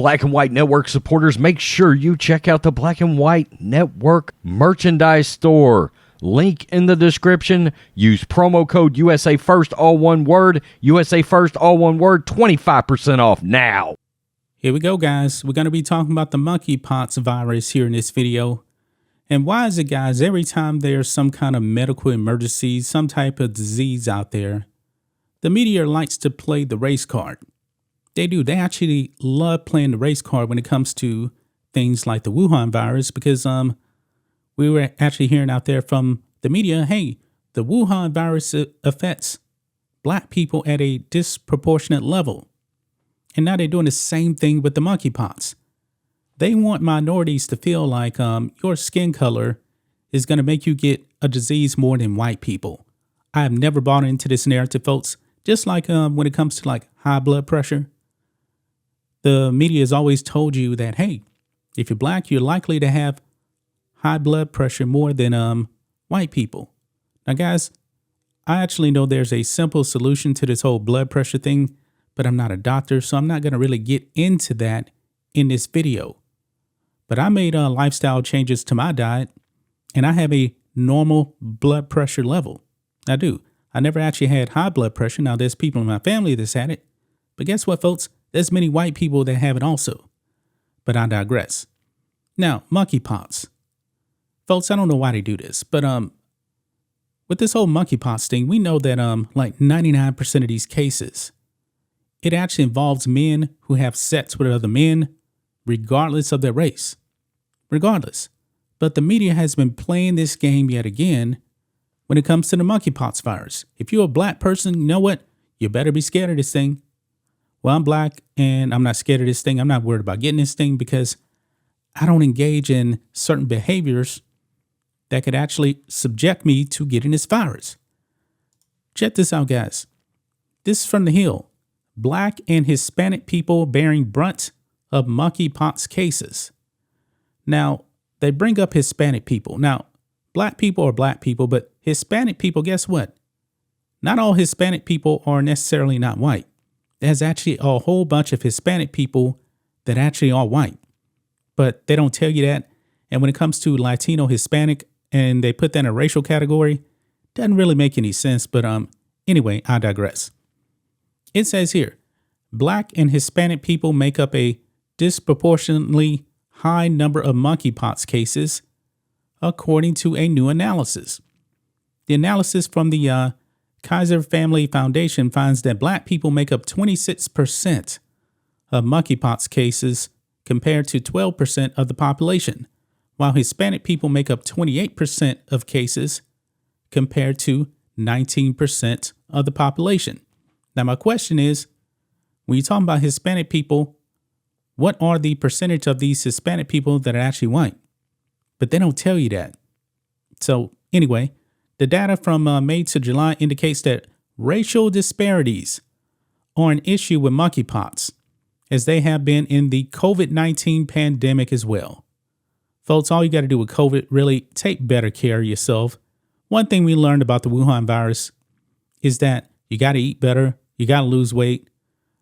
Black and White Network supporters, make sure you check out the Black and White Network merchandise store. Link in the description. Use promo code USA First, all one word. USA First, all one word. 25% off now. Here we go, guys. We're going to be talking about the monkeypox virus here in this video. And why is it, guys, every time there's some kind of medical emergency, some type of disease out there, the media likes to play the race card. They do. They actually love playing the race card when it comes to things like the Wuhan virus, because we were actually hearing out there from the media, hey, the Wuhan virus affects black people at a disproportionate level. And now they're doing the same thing with the monkeypox. They want minorities to feel like your skin color is going to make you get a disease more than white people. I have never bought into this narrative, folks. Just like when it comes to like high blood pressure, the media has always told you that, hey, if you're black, you're likely to have high blood pressure more than white people. Now, guys, I actually know there's a simple solution to this whole blood pressure thing, but I'm not a doctor, so I'm not going to really get into that in this video. But I made lifestyle changes to my diet, and I have a normal blood pressure level. I do. I never actually had high blood pressure. Now, there's people in my family that's had it. But guess what, folks? There's many white people that have it also. But I digress. Now, monkeypox. Folks, I don't know why they do this, but with this whole monkeypox thing, we know that like 99% of these cases, it actually involves men who have sex with other men, regardless of their race. Regardless. But the media has been playing this game yet again when it comes to the monkeypox virus. If you're a black person, you know what? You better be scared of this thing. Well, I'm black and I'm not scared of this thing. I'm not worried about getting this thing because I don't engage in certain behaviors that could actually subject me to getting this virus. Check this out, guys. This is from The Hill. Black and Hispanic people bearing brunt of monkeypox cases. Now, they bring up Hispanic people. Now, black people are black people, but Hispanic people, guess what? Not all Hispanic people are necessarily not white. There's actually a whole bunch of Hispanic people that actually are white, but they don't tell you that. And when it comes to Latino, Hispanic, and they put that in a racial category, doesn't really make any sense. But anyway, I digress. It says here, black and Hispanic people make up a disproportionately high number of monkeypox cases, according to a new analysis. The analysis from the Kaiser Family Foundation finds that black people make up 26% of monkeypox cases compared to 12% of the population, while Hispanic people make up 28% of cases compared to 19% of the population. Now, my question is, when you're talking about Hispanic people, what are the percentage of these Hispanic people that are actually white? But they don't tell you that. So anyway, the data from May to July indicates that racial disparities are an issue with monkeypox, as they have been in the COVID-19 pandemic as well. Folks, all you got to do with COVID, really take better care of yourself. One thing we learned about the Wuhan virus is that you got to eat better. You got to lose weight.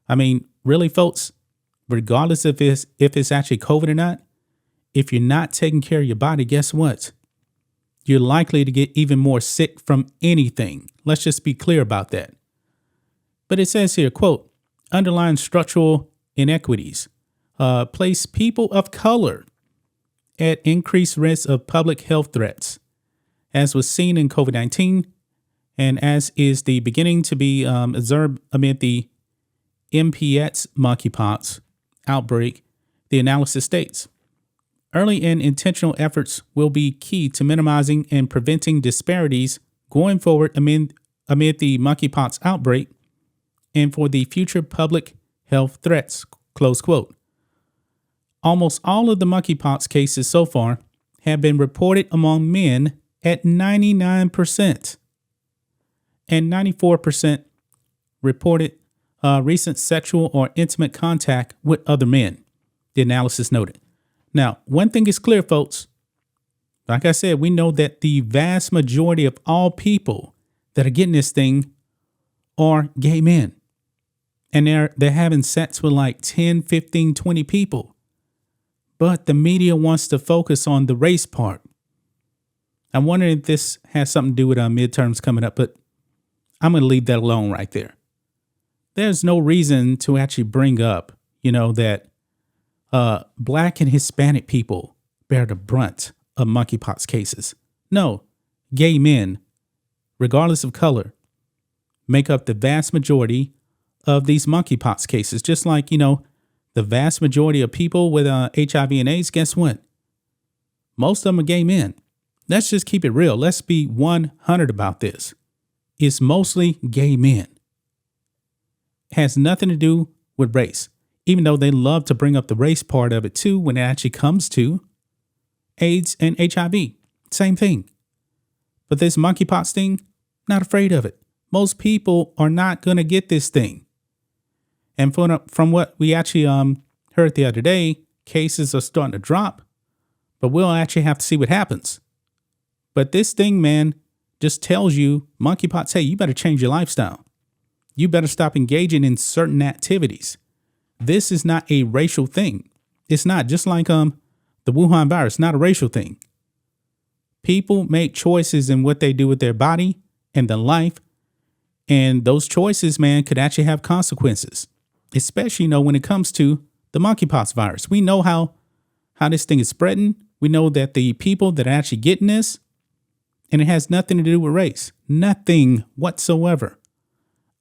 I mean, really, folks, regardless if it's actually COVID or not, if you're not taking care of your body, guess what? You're likely to get even more sick from anything. Let's just be clear about that. But it says here, quote, underlying structural inequities place people of color at increased risk of public health threats, as was seen in COVID-19 and as is the beginning to be observed amid the MPX monkeypox outbreak, the analysis states. Early and intentional efforts will be key to minimizing and preventing disparities going forward amid the monkeypox outbreak and for the future public health threats, close quote. Almost all of the monkeypox cases so far have been reported among men at 99%, and 94% reported recent sexual or intimate contact with other men, the analysis noted. Now, one thing is clear, folks. Like I said, we know that the vast majority of all people that are getting this thing are gay men. and they're having sex with like 10, 15, 20 people. But the media wants to focus on the race part. I'm wondering if this has something to do with midterms coming up, but I'm going to leave that alone right there. There's no reason to actually bring up, that Black and Hispanic people bear the brunt of monkeypox cases. No, gay men, regardless of color, make up the vast majority of these monkeypox cases. Just like, the vast majority of people with HIV and AIDS, guess what? Most of them are gay men. Let's just keep it real. Let's be 100 about this. It's mostly gay men. It has nothing to do with race, even though they love to bring up the race part of it too when it actually comes to AIDS and HIV. Same thing. But this monkeypox thing, not afraid of it. Most people are not going to get this thing. And from what we actually heard the other day, cases are starting to drop, but we'll actually have to see what happens. But this thing, man, just tells you, monkeypox, hey, you better change your lifestyle. You better stop engaging in certain activities. This is not a racial thing. It's not, just like the Wuhan virus, not a racial thing. People make choices in what they do with their body and their life. And those choices, man, could actually have consequences, especially, when it comes to the monkeypox virus. We know how this thing is spreading. We know that the people that are actually getting this, and it has nothing to do with race, nothing whatsoever.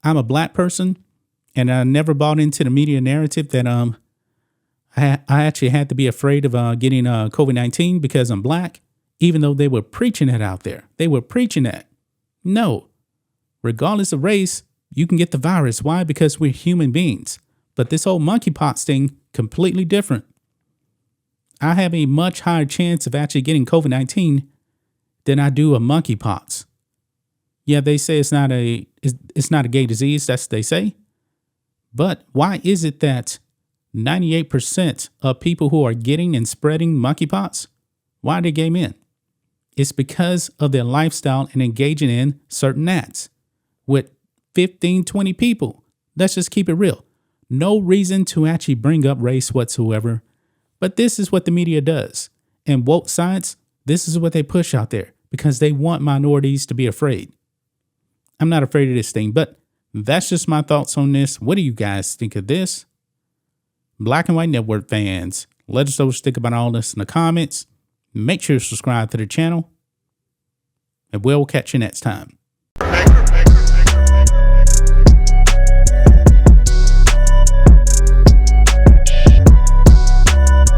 I'm a Black person, and I never bought into the media narrative that I actually had to be afraid of getting COVID-19 because I'm Black, even though they were preaching it out there. They were preaching that. No, regardless of race, you can get the virus. Why? Because we're human beings. But this whole monkeypox thing, completely different. I have a much higher chance of actually getting COVID-19 than I do a monkeypox. Yeah, they say it's not a gay disease. That's what they say. But why is it that 98% of people who are getting and spreading monkeypox, why are they gay men? It's because of their lifestyle and engaging in certain acts with 15, 20 people. Let's just keep it real. No reason to actually bring up race whatsoever. But this is what the media does. And woke science, this is what they push out there because they want minorities to be afraid. I'm not afraid of this thing, but that's just my thoughts on this. What do you guys think of this? Black and White Network fans, let us know what you think about all this in the comments. Make sure to subscribe to the channel, and we'll catch you next time.